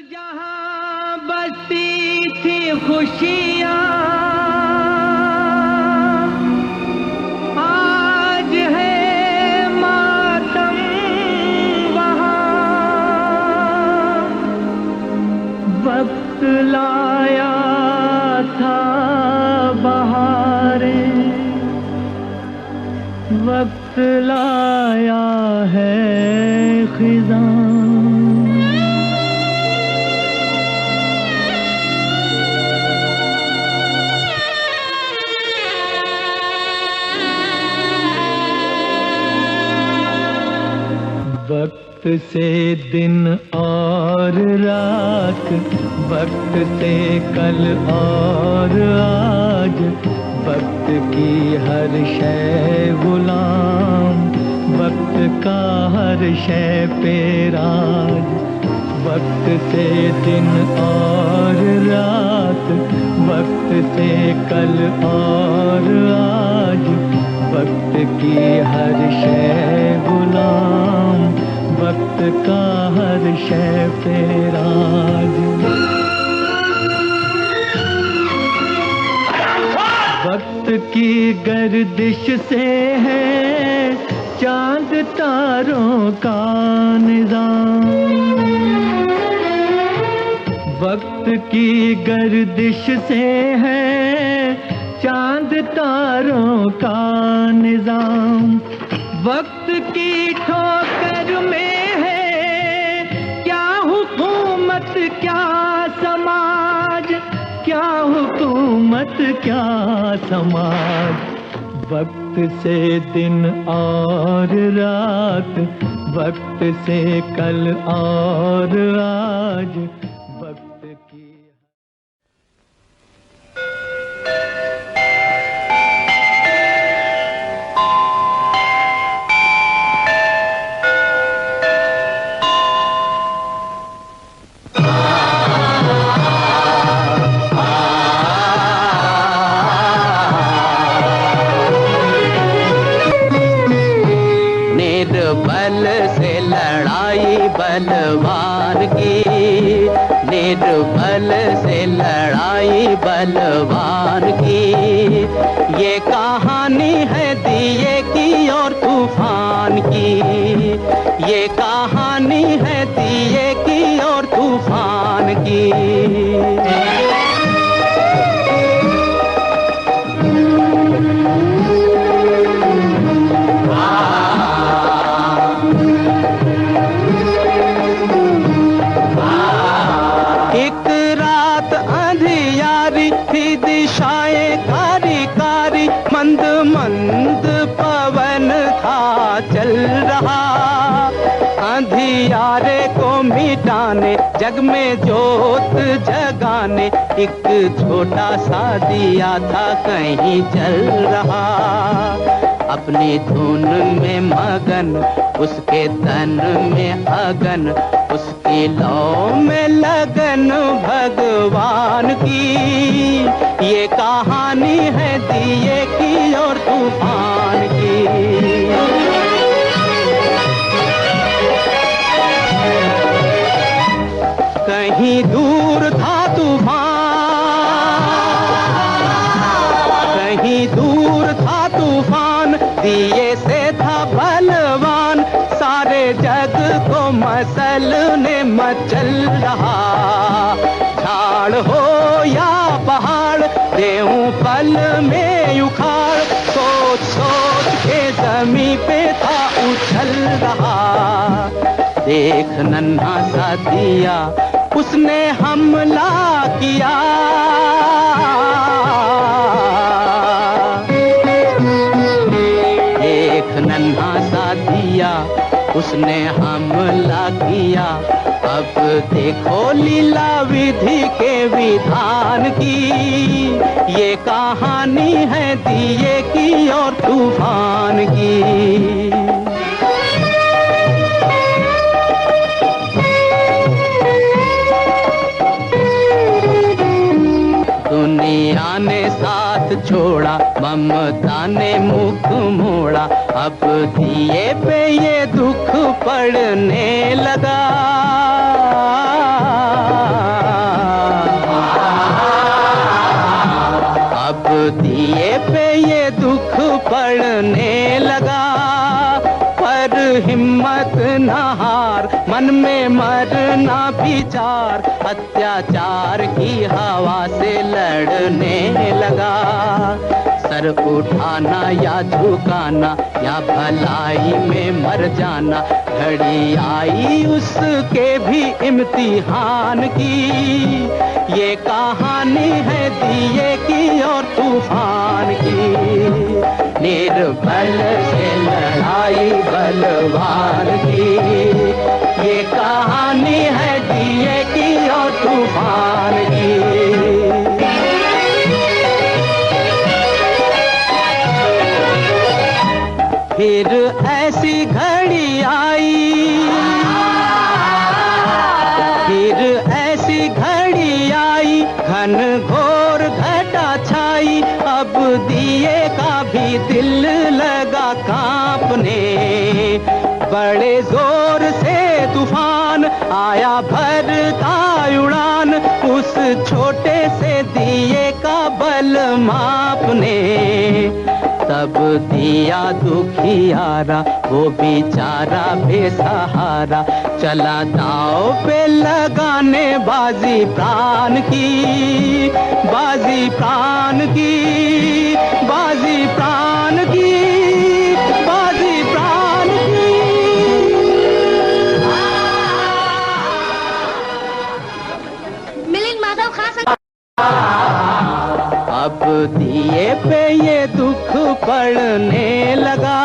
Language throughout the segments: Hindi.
जहाँ बसती थी खुशियाँ आज है मातम वहाँ। वक्त लाया था बहारें, वक्त लाया है खिज़ां। वक्त से दिन और रात, वक्त से कल और आज, वक्त की हर शय गुलाम, वक्त का हर शय पे राज। वक्त से दिन और रात, वक्त से कल और आज, वक्त की हर शय गुलाम, वक्त का हर शय पे राज। वक्त की गर्दिश से है चांद तारों का निज़ाम। वक्त की गर्दिश से है चांद तारों का निज़ाम। वक्त की ठोकर में है क्या हुकूमत क्या समाज, क्या हुकूमत क्या समाज। वक्त से दिन और रात, वक्त से कल और आज, वक्त की। निर्बल से लड़ाई बलवान की, निर्बल से लड़ाई बलवान की। ये कहानी है दिए की और तूफान की, ये कहानी है दिए की और तूफान की। दिशाएं कारी कारी, मंद मंद पवन था चल रहा। अंधियारे को मिटाने, जग में जोत जगाने, एक छोटा सा दिया था कहीं जल रहा। अपनी धुन में मगन, उसके तन में अगन, उसकी लौ में लगन भगवान की। ये कहानी है दिए की और तूफान की। कहीं दूर था तूफान, कहीं दूर था तूफान, दिए से था बलवान, सारे जग को मसलने मचल रहा। झाड़ हो या पहाड़, देऊं पल में उखाड़, सोच सोच के जमीन पे था उछल रहा। देख नन्हा सा दिया, उसने हमला किया। एक नन्हा सा दिया, उसने हमला किया। अब देखो लीला विधि के विधान की। ये कहानी है दिए की और तूफान की। दुनिया ने साथ छोड़ा, ममता ने मुख मोड़ा, अब दिए पे ये दुख पड़ने लगा। अब दिए पे ये दुख पड़ने लगा। पर हिम्मत न हार, मन में मरना विचार, अत्याचार की हवा से लड़ने लगा। सर उठाना या झुकाना, या भलाई में मर जाना, घड़ी आई उसके भी इम्तिहान की। ये कहानी है दिए की और तूफान की। निर्बल से लड़ाई बलवान की। ये कहानी है दिए की और तूफान की। फिर ऐसी घड़ी आई, फिर ऐसी घड़ी आई, घन घोर घटा छाई। अब दिए का भी दिल लगा कांपने, बड़े जोर से तूफान आया भरता उड़ान, उस छोटे से दिए का बल मापने। तब दिया दुखियारा, वो बेचारा बेसहारा, चला दाव पे लगाने बाजी प्राण की। बाजी प्राण की, बाजी प्राण की, बाजी प्राण की। मिलिंद माधव खान। अब दिए पे ये दुख पड़ने लगा,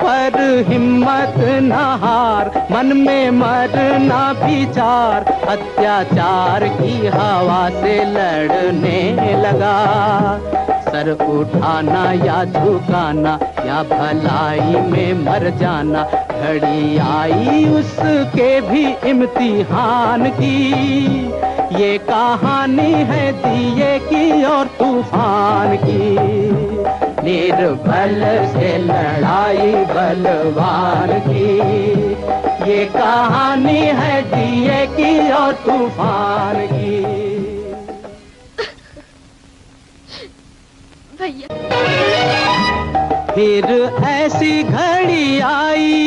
पर हिम्मत न हार, मन में मरना विचार, अत्याचार की हवा से लड़ने लगा। सर उठाना या झुकाना, या भलाई में मर जाना, घड़ी आई उसके भी इम्तिहान की। ये कहानी है दिए की और तूफान की। निर्बल से लड़ाई बलवान की। ये कहानी है दिए की और तूफान की। भैया फिर ऐसी घड़ी आई,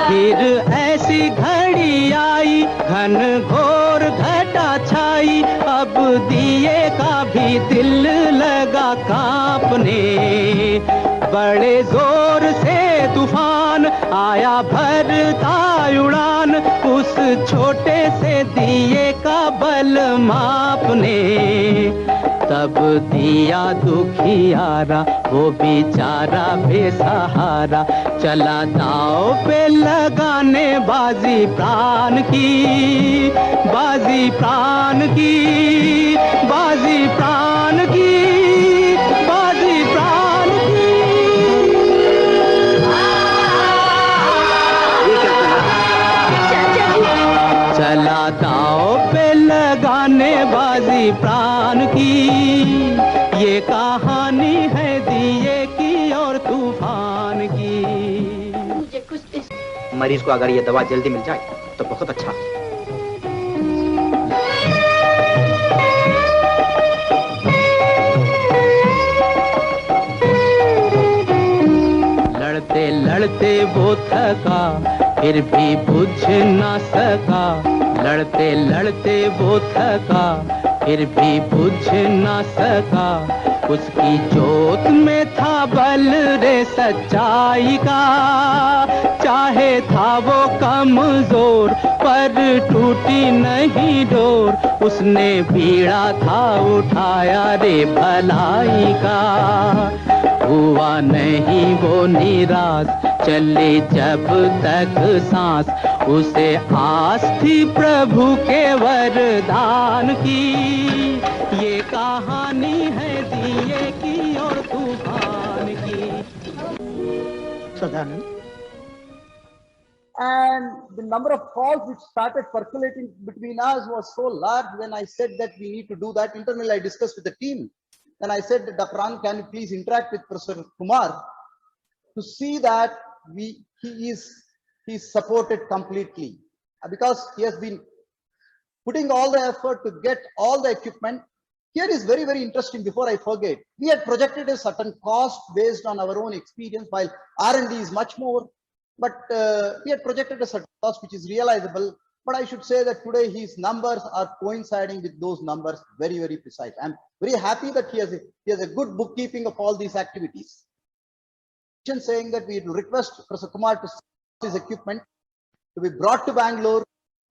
फिर ऐसी घड़ी आई, घन घोर घटा छाई। अब दिए का भी दिल लगा कांपने, बड़े जोर से तूफान आया भरता उड़ान, उस छोटे से दिए का बल मापने। तब दिया दुखियारा, वो बेचारा बेसहारा, चला दाव पे लगाने बाजी प्राण की। बाजी प्राण की, बाजी प्राण की, बाजी मेरी प्राण की, ये कहानी है दिए की और तूफान की। मुझे कुछ मरीज को अगर ये दवा जल्दी मिल जाए तो बहुत अच्छा। लड़ते लड़ते वो थका, फिर भी बुझ ना सका। लड़ते लड़ते वो थका, फिर भी बुझ ना सका। उसकी जोत में था बल रे सच्चाई का, चाहे था वो कमजोर पर टूटी नहीं डोर। उसने बीड़ा था उठाया रे भलाई का, हुआ नहीं वो निराश, चले जब तक सांस। उसे आस थी प्रभु के वरदान की, ये कहानी है दिए की और तूफान की। Sadhanand. And the number of calls which started percolating between us was so large. When I said that we need to do that, internally I discussed with the team. Then I said, Dr. Anand, can you please interact with Professor Kumar to see that he is supported completely, because he has been putting all the effort to get all the equipment. Here is very, very interesting. Before I forget, we had projected a certain cost based on our own experience, while R&D is much more, but we had projected a certain cost which is realizable. But I should say that today his numbers are coinciding with those numbers very, very precise. I'm very happy that he has a good bookkeeping of all these activities. Saying that we request Professor Kumar to his equipment to be brought to Bangalore,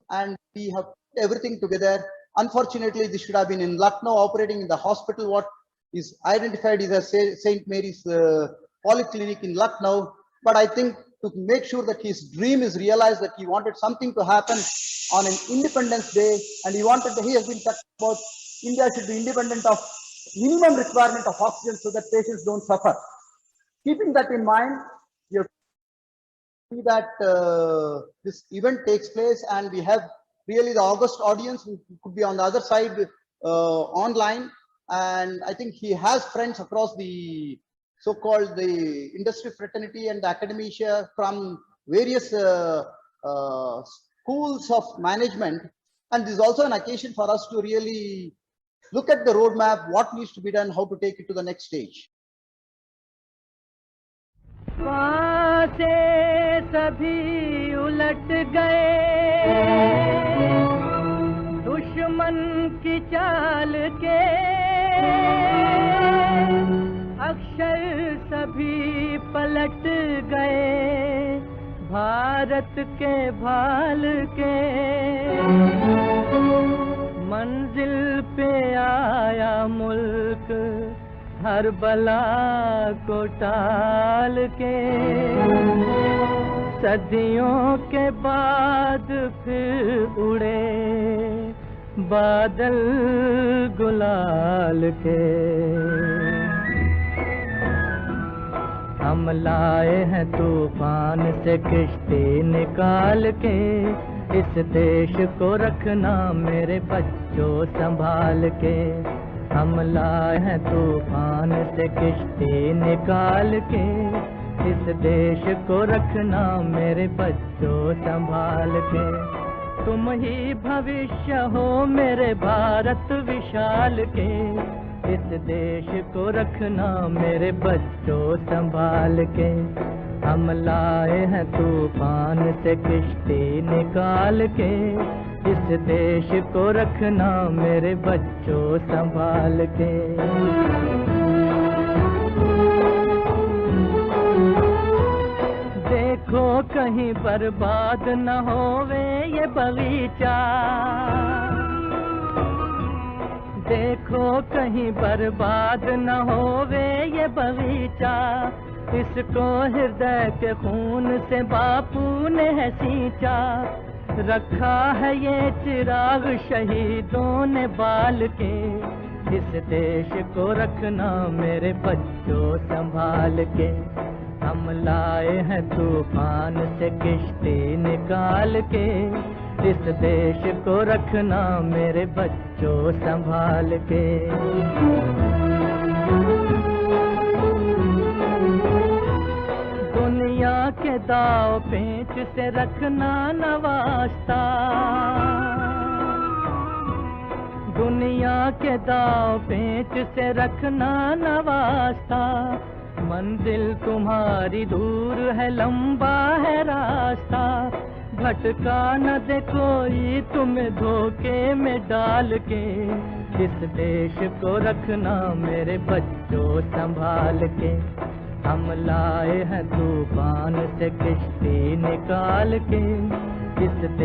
and we have put everything together. Unfortunately, this should have been in Lucknow, operating in the hospital what is identified as St. Mary's Polyclinic in Lucknow. But I think to make sure that his dream is realized, that he wanted something to happen on an Independence Day, and he has been talking about India should be independent of minimum requirement of oxygen so that patients don't suffer. Keeping that in mind, we have to see that this event takes place, and we have really the august audience who could be on the other side online. And I think he has friends across the so-called the industry fraternity and the academia from various schools of management. And this is also an occasion for us to really look at the roadmap, what needs to be done, how to take it to the next stage. से सभी उलट गए दुश्मन की चाल के, अक्षर सभी पलट गए भारत के भाल के। मंजिल पे आया मुल्क हर बला को टाल के, सदियों के बाद फिर उड़े बादल गुलाल के। हम लाए हैं तूफान से किश्ती निकाल के, इस देश को रखना मेरे बच्चों संभाल के। हम लाए हैं तूफान से किश्ती निकाल के, इस देश को रखना मेरे बच्चों संभाल के। तुम ही भविष्य हो मेरे भारत विशाल के, इस देश को रखना मेरे बच्चों संभाल के। हम लाए हैं तूफान से किश्ती निकाल के, इस देश को रखना मेरे बच्चों संभाल के। देखो कहीं बर्बाद न होवे ये बगीचा, देखो कहीं बर्बाद न होवे ये बगीचा। इसको हृदय के खून से बापू ने है सींचा, रखा है ये चिराग शहीदों ने बाल के। इस देश को रखना मेरे बच्चों संभाल के। हम लाए हैं तूफान से किश्ती निकाल के, इस देश को रखना मेरे बच्चों संभाल के। दुनिया के दाव पेंच से रखना न वास्ता, दुनिया के दाव पेंच से रखना न वास्ता। मंजिल तुम्हारी दूर है, लंबा है रास्ता, भटका न दे कोई तुम्हें धोखे में डाल के। इस देश को रखना मेरे बच्चों संभाल के। हम लाए हैं तूफान से किश्ती निकाल के, इस देश